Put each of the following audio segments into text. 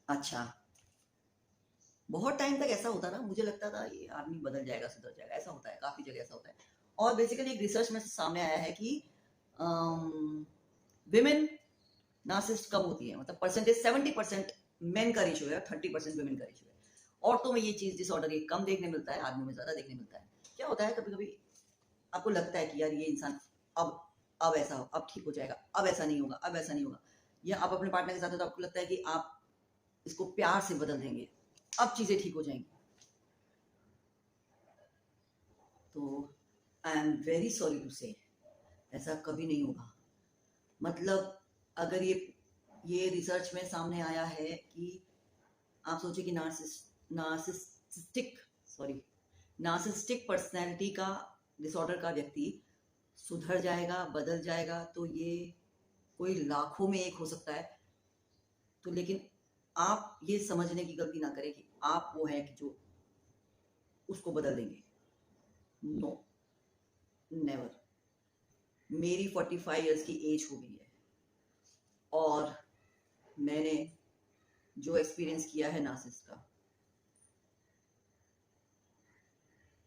अच्छा, बहुत टाइम तक ऐसा होता ना, मुझे लगता था ये आदमी बदल जाएगा, सुधर जाएगा, ऐसा होता है, काफ़ी जगह ऐसा होता है। और बेसिकली एक रिसर्च में सामने आया है कि विमेन नार्सिसिस्ट कम होती है, मतलब परसेंटेज 70% मेन का रेशियो है, 30% वुमेन का रेशियो है। औरतों में ये चीज़ डिसऑर्डर ये कम देखने मिलता है, आदमियों में ज़्यादा देखने मिलता है। क्या होता है, कभी-कभी आपको लगता है कि यार ये इंसान अब अब ऐसा हो, अब ठीक हो जाएगा, अब ऐसा नहीं होगा, अब ऐसा नहीं होगा। या आप अपने पार्टनर के साथ हो तो आपको लगता है कि आप इसको प्यार से बदल देंगे, अब चीज़ें ठीक हो जाएँगी। तो I am very sorry to say ऐसा कभी नहीं होगा। मतलब अगर ये रिसर्च में सामने आया है कि आप सोचिए कि नार्सिसिस्टिक सॉरी नार्सिसिस्टिक पर्सनैलिटी का डिसऑर्डर का व्यक्ति सुधर जाएगा, बदल जाएगा, तो ये कोई लाखों में एक हो सकता है। तो लेकिन आप ये समझने की गलती ना करें कि आप वो हैं कि जो उसको बदल देंगे। No, never. मेरी 45 इयर्स की एज हो गई है और मैंने जो एक्सपीरियंस किया है नार्सिस का,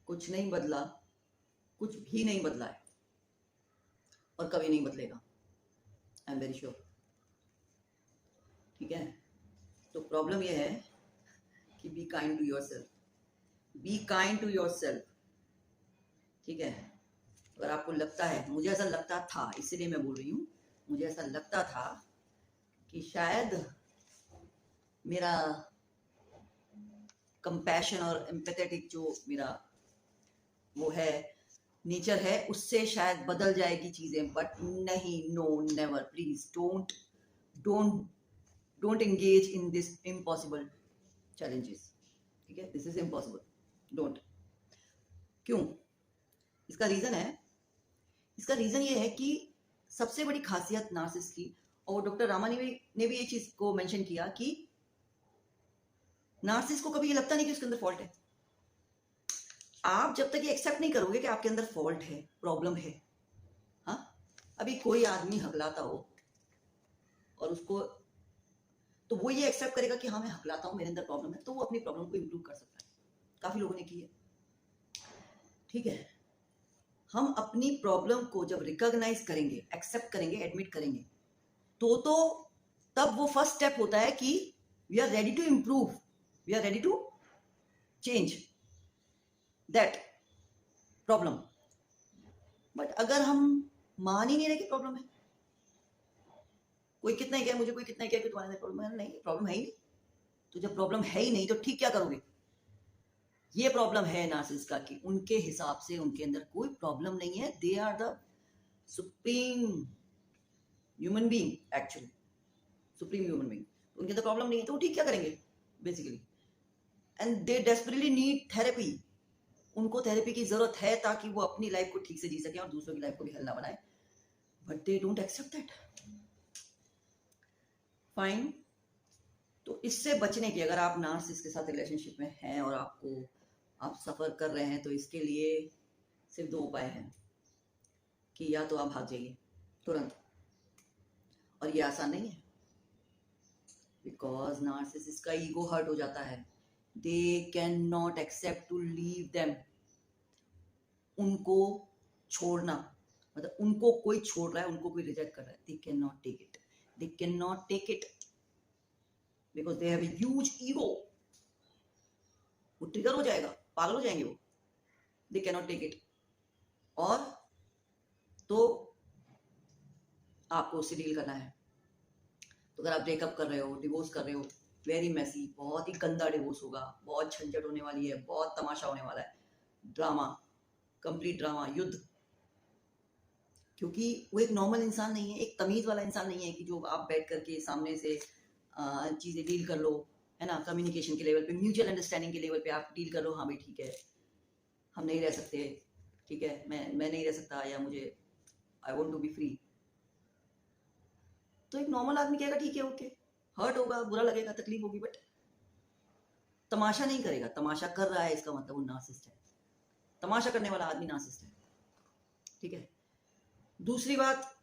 कुछ नहीं बदला, कुछ भी नहीं बदला है और कभी नहीं बदलेगा। I am very sure. ठीक है, तो प्रॉब्लम ये है कि be kind to yourself, be kind to yourself. ठीक है, अगर आपको लगता है, मुझे ऐसा लगता था, इसीलिए मैं बोल रही हूँ, मुझे ऐसा लगता था कि शायद मेरा कंपैशन और एम्पैथेटिक जो मेरा वो है, नेचर है, उससे शायद बदल जाएगी चीजें, बट नहीं, no, never, please don't don't don't engage in this impossible challenges. ठीक है, दिस इज इम्पॉसिबल, डोंट। क्यों? इसका रीजन है, इसका रीजन ये है कि सबसे बड़ी खासियत नार्सिस की, और डॉक्टर रामा ने भी ये चीज को मेंशन किया कि नार्सिस को कभी ये लगता नहीं कि उसके अंदर फॉल्ट है। आप जब तक ये एक्सेप्ट नहीं करोगे कि आपके अंदर फॉल्ट है, प्रॉब्लम है, हाँ, अभी कोई आदमी हकलाता हो और उसको, तो वो ये एक्सेप्ट करेगा कि हाँ मैं हकलाता हूँ, मेरे अंदर प्रॉब्लम है, तो वो अपनी प्रॉब्लम को इम्प्रूव कर सकता है। काफी लोगों ने की है। ठीक है, हम अपनी प्रॉब्लम को जब रिकॉग्नाइज करेंगे, एक्सेप्ट करेंगे, एडमिट करेंगे, तो तब वो फर्स्ट स्टेप होता है कि we are ready to improve, we are ready to change that problem. But अगर हम मान ही नहीं रहे कि प्रॉब्लम है, कोई कितना ही क्या, मुझे कोई कितना ही क्या कि तुम्हारे अंदर प्रॉब्लम है, नहीं, प्रॉब्लम है ही नहीं। तो जब प्रॉब्लम है ही नहीं तो ठीक क्या करोगे? ये प्रॉब्लम है नार्सिस का कि उनके हिसाब से उनके अंदर कोई प्रॉब्लम नहीं है, they are the supreme human being, actually supreme human being. उनके अंदर प्रॉब्लम नहीं है तो वो ठीक क्या करेंगे basically, and they desperately need therapy. उनको थेरेपी की जरूरत है ताकि वो अपनी लाइफ को ठीक से जी सके और दूसरों की लाइफ को भी हल ना बनाए, but they don't accept that. Fine. तो इससे बचने की, अगर आप नार्सिस के साथ रिलेशनशिप में हैं और आप सफर कर रहे हैं, तो इसके लिए सिर्फ दो उपाय हैं कि या तो आप भाग जाइए तुरंत, और ये आसान नहीं है बिकॉज नार्सिसिस्ट का ईगो हर्ट हो जाता है, they can not accept to leave them. उनको छोड़ना, मतलब उनको कोई छोड़ रहा है, उनको कोई रिजेक्ट कर रहा है, they can not take it, they can not take it because they have a huge ego. वो ट्रिगर हो जाएगा, पागल हो जाएंगे वो, they can not take it. और तो आपको उससे डील करना है। तो अगर आप ब्रेकअप कर रहे हो, डिवोर्स कर रहे हो, वेरी मैसी, बहुत ही गंदा डिवोर्स होगा, बहुत झंझट होने वाली है, बहुत तमाशा होने वाला है, ड्रामा, कंप्लीट ड्रामा, युद्ध। क्योंकि वो एक नॉर्मल इंसान नहीं है, एक तमीज वाला इंसान नहीं है कि जो आप बैठ करके सामने से चीजें डील कर लो, है ना, कम्युनिकेशन के लेवल पे, म्यूचुअल अंडरस्टैंडिंग के लेवल पे आप डील कर लो, हाँ भाई ठीक है, हम नहीं रह सकते, ठीक है, मैं नहीं रह सकता, या मुझे I want to be free. तो एक नॉर्मल आदमी कहेगा ठीक है, ओके, हर्ट होगा, बुरा लगेगा, तकलीफ होगी, बट तमाशा नहीं करेगा। तमाशा कर रहा है इसका मतलब वो नार्सिसिस्ट है, तमाशा करने वाला आदमी नार्सिसिस्ट है। ठीक है, दूसरी बात,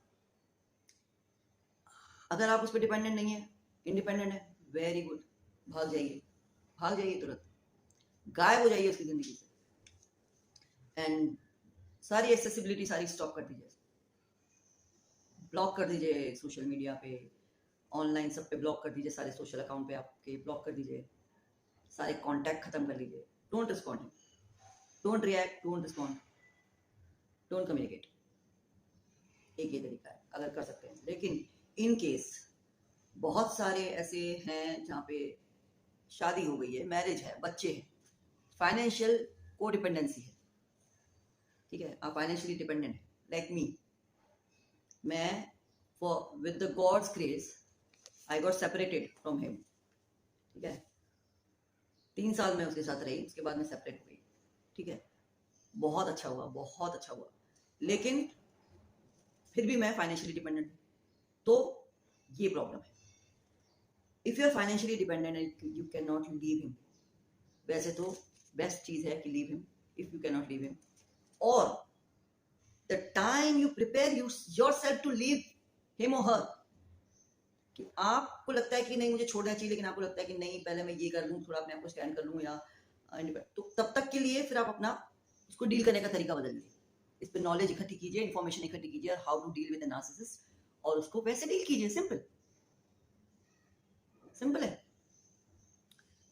अगर आप उस पर डिपेंडेंट नहीं है, इंडिपेंडेंट है, वेरी गुड, भाग जाइए तुरंत, गायब हो जाइए उसकी जिंदगी से। एंड सारी एक्सेसिबिलिटी सारी स्टॉप कर दीजिए, ब्लॉक कर दीजिए सोशल मीडिया पे, ऑनलाइन सब पे ब्लॉक कर दीजिए, सारे सोशल अकाउंट पे आपके ब्लॉक कर दीजिए, सारे कांटेक्ट खत्म कर लीजिए। Don't respond, don't react, don't respond, don't communicate. एक ये तरीका है अगर कर सकते हैं। लेकिन इन केस बहुत सारे ऐसे हैं जहाँ पे शादी हो गई है, मैरिज है, बच्चे हैं, फाइनेंशियल कोडिपेंडेंसी है, ठीक है, आप फाइनेंशियली डिपेंडेंट है, लाइक मी। मैं for with the gods grace I got separated from him, ठीक है, 3 साल मैं उसके साथ रही, उसके बाद मैं सेपरेट हो गई, ठीक है, बहुत अच्छा हुआ, बहुत अच्छा हुआ। लेकिन फिर भी मैं फाइनेंशियली डिपेंडेंट हूँ, तो ये प्रॉब्लम है। If you are financially dependent and you can not leave him, वैसे तो बेस्ट चीज है कि leave him if you can not leave him, or the time you prepare yourself to leave him or her, कि आपको लगता है कि नहीं मुझे छोड़ना चाहिए, लेकिन आपको लगता है कि नहीं पहले मैं ये कर लूँ, थोड़ा अपने आप को स्टैंड कर लूँ, या तो तब तक के लिए फिर आप अपना उसको डील करने का तरीका बदल लीजिए, इस पर नॉलेज इकट्ठी कीजिए, इन्फॉर्मेशन इकट्ठी कीजिए, how to deal with the narcissist, और उसको वैसे डील कीजिए। सिंपल सिंपल है।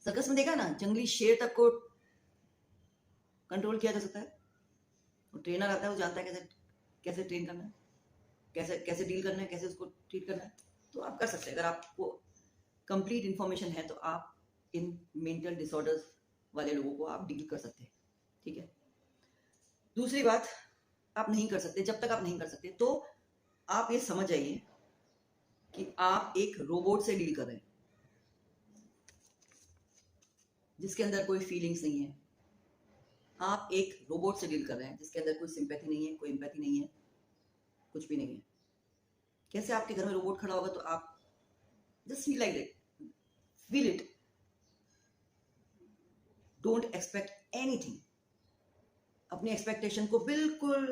सर्कस में देखा ना, जंगली शेर तक को कंट्रोल किया जा सकता है, वो ट्रेनर आता है, वो जानता है कैसे कैसे ट्रेन करना है, कैसे कैसे डील करना है, कैसे उसको ट्रीट करना है, तो आप कर सकते हैं। अगर आपको कंप्लीट इन्फॉर्मेशन है तो आप इन मेंटल डिसऑर्डर्स वाले लोगों को आप डील कर सकते हैं, ठीक है। दूसरी बात, आप नहीं कर सकते, जब तक आप नहीं कर सकते तो आप ये समझ जाइए कि आप एक रोबोट से डील कर रहे हैं, जिसके अंदर कोई फीलिंग्स नहीं है। आप एक रोबोट से डील कर रहे हैं जिसके अंदर कोई सिंपैथी नहीं है, कोई एम्पैथी नहीं है, कुछ भी नहीं है। कैसे आपके घर में रोबोट खड़ा होगा, तो आप just feel like that, feel it, don't expect anything. अपनी एक्सपेक्टेशन को बिल्कुल,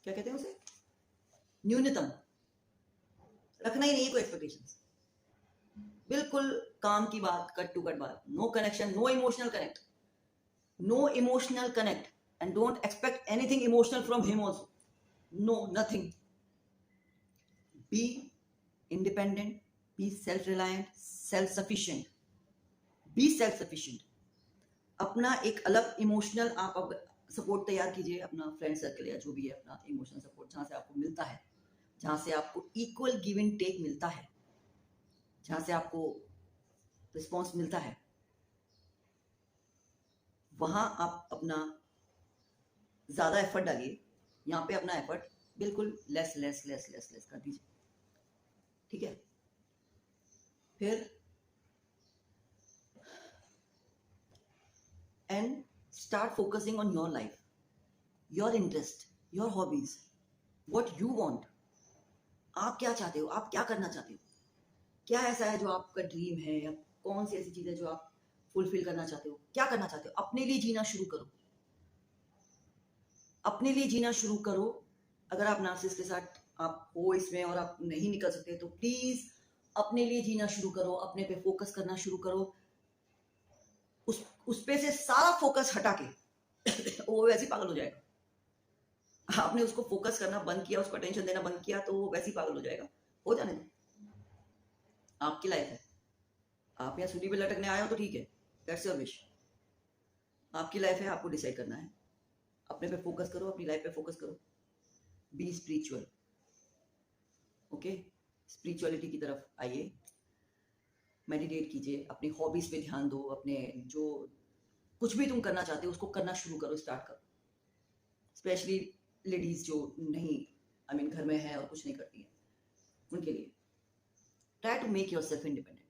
क्या कहते हैं उसे, न्यूनतम रखना ही नहीं है कोई एक्सपेक्टेशंस, बिल्कुल काम की बात, कट टू कट बात, no connection, no emotional connect, no emotional connect, and don't expect anything emotional from him also, no, nothing. Be independent, be self reliant, self sufficient, be self sufficient. अपना एक अलग emotional आप support तैयार कीजिए, अपना friend circle या जो भी है, अपना इमोशनल सपोर्ट जहाँ से आपको मिलता है, जहाँ से आपको इक्वल गिव एंड टेक मिलता है, जहाँ से आपको रिस्पॉन्स मिलता है, वहाँ आप अपना ज़्यादा एफर्ट डालिए। यहाँ पे अपना एफर्ट बिल्कुल less less less less less कर दीजिए, ठीक है। फिर and start focusing on your life, your interest, your hobbies, what you want. आप क्या चाहते हो, आप क्या करना चाहते हो, क्या ऐसा है जो आपका ड्रीम है, या कौन सी ऐसी चीज है जो आप फुलफिल करना चाहते हो, क्या करना चाहते हो। अपने लिए जीना शुरू करो, अपने लिए जीना शुरू करो। अगर आप नार्सिसिस्ट के साथ आप हो इसमें और आप नहीं निकल सकते, तो प्लीज अपने लिए जीना शुरू करो, अपने पे फोकस करना शुरू करो। उस पे से सारा फोकस हटा के वो वैसे ही पागल हो जाएगा। आपने उसको फोकस करना बंद किया, उसको अटेंशन देना बंद किया, तो वो वैसे ही पागल हो जाएगा। हो जाने दो, आपकी लाइफ है, आप यहाँ सूली पे लटकने आए हो तो ठीक है, दैट्स योर विश, आपकी लाइफ है, आपको डिसाइड करना है। अपने पे फोकस करो, अपनी लाइफ पे फोकस करो, बी स्पिरिचुअल, ओके। स्पिरिचुअलिटी की तरफ आइए, मेडिटेट कीजिए, अपनी हॉबीज पे ध्यान दो, अपने जो कुछ भी तुम करना चाहते हो उसको करना शुरू करो, स्टार्ट करो। स्पेशली लेडीज जो नहीं घर में है और कुछ नहीं करती है, उनके लिए try to make yourself independent,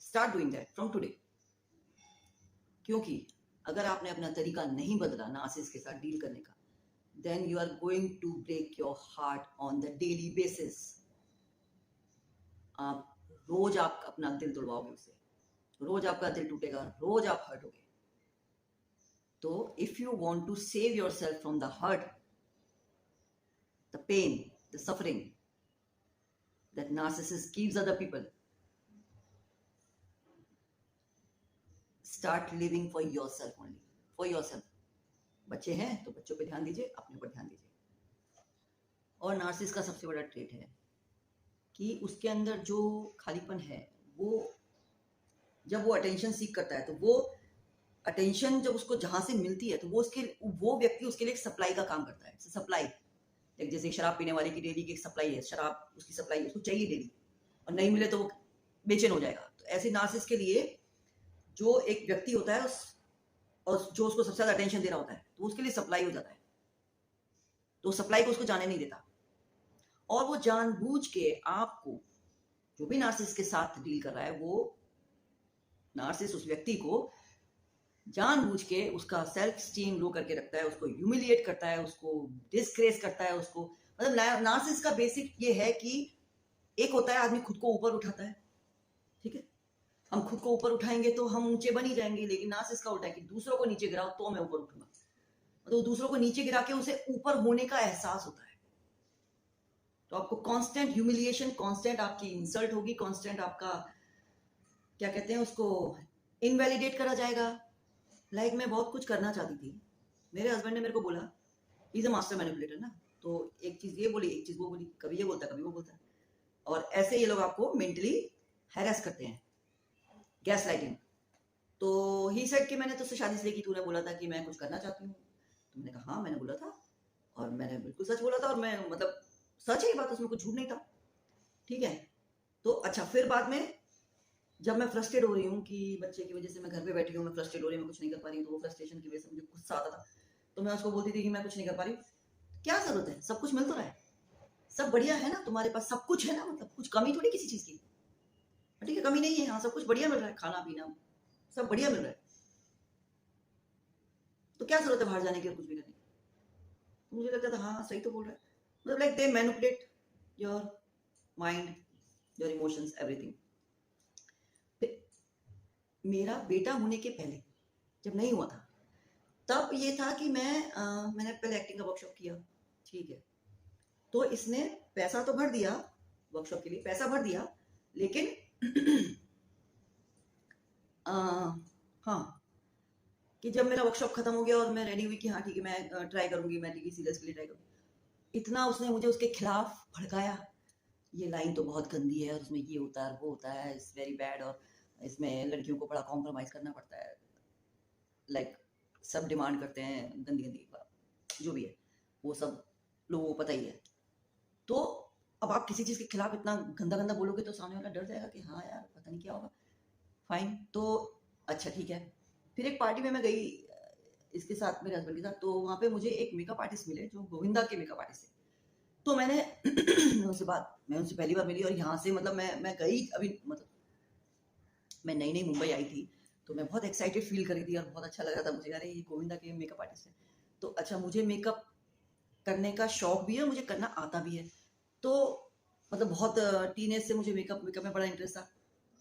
start doing that from today. क्योंकि अगर आपने अपना तरीका नहीं बदला नार्सिसिस्ट के साथ डील करने का, then you are going to break your heart on the daily basis. आप रोज आप अपना दिल तोड़वाओगे उससे, रोज आपका दिल टूटेगा, रोज आप हर्ट होगे। तो if you want to save yourself from the hurt, the pain, the suffering that narcissist gives other people, start living for your self only, for your self. बच्चे हैं तो बच्चों पे ध्यान दीजिए, अपने ऊपर ध्यान दीजिए। और नार्सिस का सबसे बड़ा ट्रेट है कि उसके अंदर जो खालीपन है, वो जब वो अटेंशन सीख करता है तो वो अटेंशन जब उसको जहां से मिलती है तो वो व्यक्ति उसके लिए एक सप्लाई का काम करता है। सप्लाई, एक जैसे शराब पीने वाले की डेली की एक सप्लाई है, शराब उसकी सप्लाई है, उसको चाहिए डेली, और नहीं मिले तो वो बेचैन हो जाएगा। तो ऐसे नार्सिस के लिए जो एक व्यक्ति होता है और जो उसको सबसे ज्यादा अटेंशन दे रहा होता है, तो उसके लिए सप्लाई हो जाता है, तो सप्लाई को उसको जाने नहीं देता। और वो जानबूझ के आपको, जो भी नार्सिस के साथ डील कर रहा है, वो नार्सिस उस व्यक्ति को जानबूझ के उसका सेल्फ स्टीम लो करके रखता है, उसको ह्यूमिलिएट करता है, उसको डिस्ग्रेस करता है, उसको मतलब नार्सिस का बेसिक ये है कि एक होता है आदमी खुद को ऊपर उठाता है, ठीक है, हम खुद को ऊपर उठाएंगे तो हम ऊंचे बन ही जाएंगे, लेकिन नार्सिस का उल्टा है कि दूसरों को नीचे गिराओ तो मैं ऊपर उठूंगा। तो दूसरों को नीचे गिरा के उसे ऊपर होने का एहसास होता है, तो आपको कांस्टेंट ह्यूमिलिएशन, कांस्टेंट आपकी इंसल्ट होगी, कांस्टेंट आपका क्या कहते हैं उसको इनवैलिडेट करा जाएगा। लाइक मैं बहुत कुछ करना चाहती थी, मेरे हस्बैंड ने मेरे को बोला, इज अ मास्टर मैनिपुलेटर ना, तो एक चीज ये बोली, एक चीज वो बोली, कभी ये बोलता कभी वो बोलता, और ऐसे ये लोग आपको मेंटली हैरेस करते हैं, गैस लाइटिंग। तो ही सेड कि मैंने तुझसे शादी इसलिए की, तूने बोला था कि मैं कुछ करना चाहती हूँ। तो मैंने कहा हाँ मैंने बोला था, और मैंने बिल्कुल सच बोला था, और मैं मतलब सच है ये बात, उसमें कुछ झूठ नहीं था, ठीक है। तो अच्छा, फिर बाद में जब मैं फ्रस्ट्रेट हो रही हूँ कि बच्चे की वजह से मैं घर पे बैठी हूँ, मैं फ्रस्ट्रेट हो रही हूँ, मैं कुछ नहीं कर पा रही हूँ, तो वो फ्रस्ट्रेशन की वजह से मुझे गुस्सा आता था, तो मैं उसको बोलती थी कि मैं कुछ नहीं कर पा रही, क्या जरूरत है, सब कुछ मिल तो रहा है, सब बढ़िया है ना, तुम्हारे पास सब कुछ है ना, मतलब कुछ कमी थोड़ी किसी चीज की, ठीक है, कमी नहीं है, हाँ सब कुछ बढ़िया मिल रहा है, खाना पीना सब बढ़िया मिल रहा है, तो क्या जरूरत है बाहर जाने की और कुछ भी करने की। मुझे लगता था हाँ सही तो बोल रहा है, मतलब like they manipulate your mind, your emotions, everything. मेरा बेटा होने के पहले जब नहीं हुआ था, तब ये था कि मैंने पहले एक्टिंग का वर्कशॉप किया, ठीक है, तो इसने पैसा तो भर दिया, वर्कशॉप के लिए पैसा भर दिया, लेकिन हाँ, कि जब मेरा वर्कशॉप खत्म हो गया और मैं रेडी हुई कि हाँ ठीक है मैं ट्राई करूंगी, मैं टीवी सीरियल्स के लिए ट्राई करूंगी, इतना उसने मुझे उसके खिलाफ भड़काया, ये लाइन तो बहुत गंदी है, और उसमें ये होता है वो होता है, इट्स वेरी बैड, और इसमें लड़कियों को बड़ा कॉम्प्रोमाइज करना पड़ता है, लाइक सब डिमांड करते हैं, गंदी गंदी बात जो भी है वो सब लोगों को पता ही है। तो अब आप किसी चीज के खिलाफ इतना गंदा गंदा बोलोगे तो सामने वाला डर जाएगा कि हाँ यार पता नहीं क्या होगा, फाइन, तो अच्छा ठीक है। फिर एक पार्टी में मैं गई इसके साथ, मेरे हस्बैंड के साथ, तो वहाँ पे मुझे एक मेकअप आर्टिस्ट मिले जो गोविंदा के मेकअप आर्टिस्ट थे, तो मैं उनसे पहली बार मिली, और यहाँ से मतलब मैं गई अभी, मतलब मैं नई नई मुंबई आई थी, तो मैं बहुत एक्साइटेड फील कर रही थी और बहुत अच्छा लग रहा था मुझे, अरे ये गोविंदा के मेकअप आर्टिस्ट है, तो अच्छा मुझे मेकअप करने का शौक भी है, मुझे करना आता भी है, तो मतलब बहुत टीनेज से मुझे मेकअप में बड़ा इंटरेस्ट था,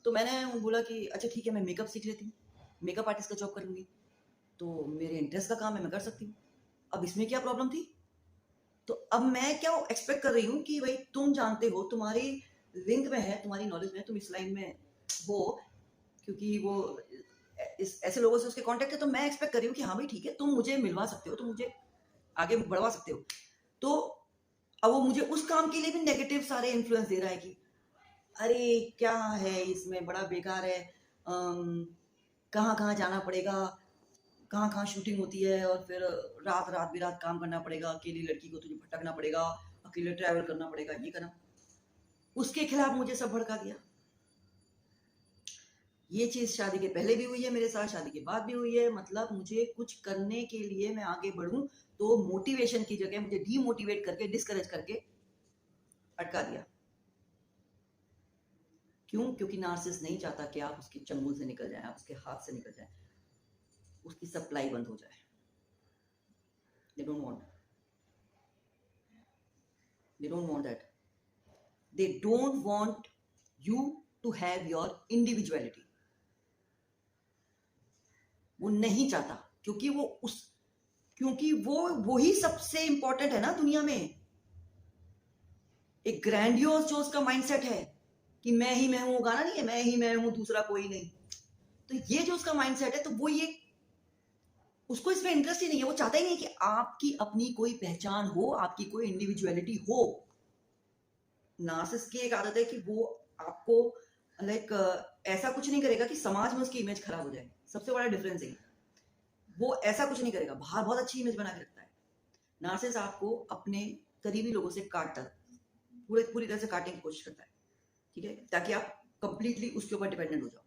तो मैंने बोला कि अच्छा ठीक है मैं मेकअप सीख लेती हूँ, मेकअप आर्टिस्ट का जॉब करूँगी, तो मेरे इंटरेस्ट का काम है, मैं कर सकती हूँ, अब इसमें क्या प्रॉब्लम थी। तो अब मैं क्या एक्सपेक्ट कर रही हूँ कि भाई तुम जानते हो, तुम्हारी लिंक में है, तुम्हारी नॉलेज में है, तुम इस लाइन में हो, क्योंकि वो ऐसे लोगों से उसके कांटेक्ट है, तो मैं एक्सपेक्ट कर रही हूँ कि हाँ भाई ठीक है तुम मुझे मिलवा सकते हो, तुम मुझे आगे बढ़वा सकते हो। तो अब वो मुझे उस काम के लिए भी नेगेटिव सारे इन्फ्लुएंस दे रहा है कि अरे क्या है इसमें, बड़ा बेकार है, कहाँ कहाँ जाना पड़ेगा, कहाँ कहाँ शूटिंग होती है, और फिर रात रात भी रात काम करना पड़ेगा, अकेली लड़की को तुझे भटकना पड़ेगा, अकेले ट्रैवल करना पड़ेगा, ये करना, उसके खिलाफ मुझे सब भड़का दिया। ये चीज शादी के पहले भी हुई है मेरे साथ, शादी के बाद भी हुई है, मतलब मुझे कुछ करने के लिए मैं आगे बढ़ूं तो मोटिवेशन की जगह मुझे डीमोटिवेट करके, डिस्करेज करके अटका दिया। क्यों? क्योंकि नार्सिस नहीं चाहता कि आप उसके चंगुल से निकल जाएं, आप उसके हाथ से निकल जाएं, उसकी सप्लाई बंद हो जाए। They don't want that. They don't want you to have your individuality. वो नहीं चाहता, क्योंकि वो ही सबसे इंपॉर्टेंट है ना दुनिया में। एक ग्रैंडियोस जो उसका माइंडसेट है कि मैं ही मैं हूं, गाना नहीं है, मैं ही मैं हूं, दूसरा कोई नहीं, तो ये जो उसका माइंडसेट है, तो वो ये उसको इसमें इंटरेस्ट ही नहीं है। वो चाहता ही नहीं कि आपकी अपनी कोई पहचान हो, आपकी कोई इंडिविजुअलिटी हो। नार्सिसिस्ट की एक आदत है कि वो आपको लाइक ऐसा कुछ नहीं करेगा कि समाज में उसकी इमेज खराब हो जाए। सबसे बड़ा डिफरेंस है वो ऐसा कुछ नहीं करेगा, बाहर बहुत अच्छी इमेज बना के रखता है। नार्सिसिस्ट आपको अपने करीबी लोगों से काटता है, पूरी तरह से काटने की कोशिश करता है, ठीक है, ताकि आप कंप्लीटली उसके ऊपर डिपेंडेंट हो जाओ।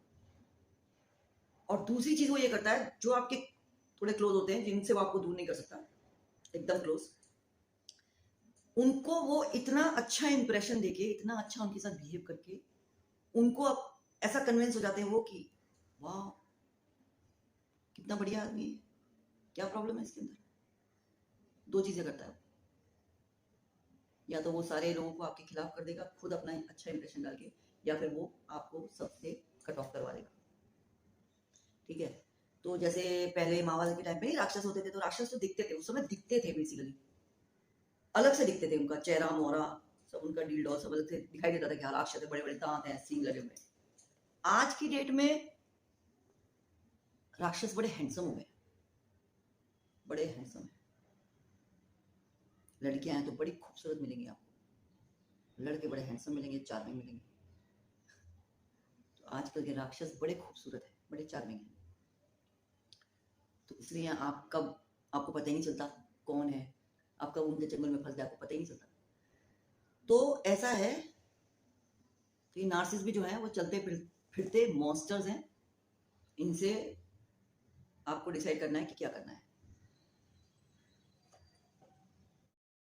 और दूसरी चीज वो ये करता है, जो आपके थोड़े क्लोज होते हैं, जिनसे वो आपको दूर नहीं कर सकता एकदम क्लोज, उनको वो इतना अच्छा इंप्रेशन देके, इतना अच्छा उनके साथ बिहेव करके, उनको अब ऐसा कन्विंस हो जाते हैं वो कि वाह कितना बढ़िया आदमी है, क्या प्रॉब्लम है इसके अंदर। दो चीजें करता है, या तो वो सारे लोगों को आपके खिलाफ कर देगा खुद अपना अच्छा इंप्रेशन डाल के, या फिर वो आपको सबसे कट ऑफ करवा देगा, ठीक है। तो जैसे पहले महाभारत के टाइम पे राक्षस होते थे, तो राक्षस तो दिखते थे, उस समय दिखते थे, बेसिकली अलग से दिखते थे, उनका चेहरा मोहरा सब, उनका डील डॉल सब अलग से दिखाई देता था कि राक्षस है, बड़े बड़े दांत हैं, सींग लगे हुए। आज की डेट में राक्षस बड़े हैंडसम हो गए, बड़े हैंडसम है। लड़कियां हैं तो बड़ी खूबसूरत मिलेंगी आपको, लड़के बड़े हैंडसम मिलेंगे, चार्मिंग मिलेंगे। तो आजकल के राक्षस बड़े खूबसूरत है, बड़े चार्मिंग है। तो इसलिए आप कब, आपको पता ही नहीं चलता कौन है, आप कब उनके जंगल में फंस जाए, आपको पता ही नहीं चलता। तो ऐसा है, तो ये नार्सिस भी जो है वो चलते फिरते मॉन्स्टर्स हैं, इनसे आपको डिसाइड करना है कि क्या करना है।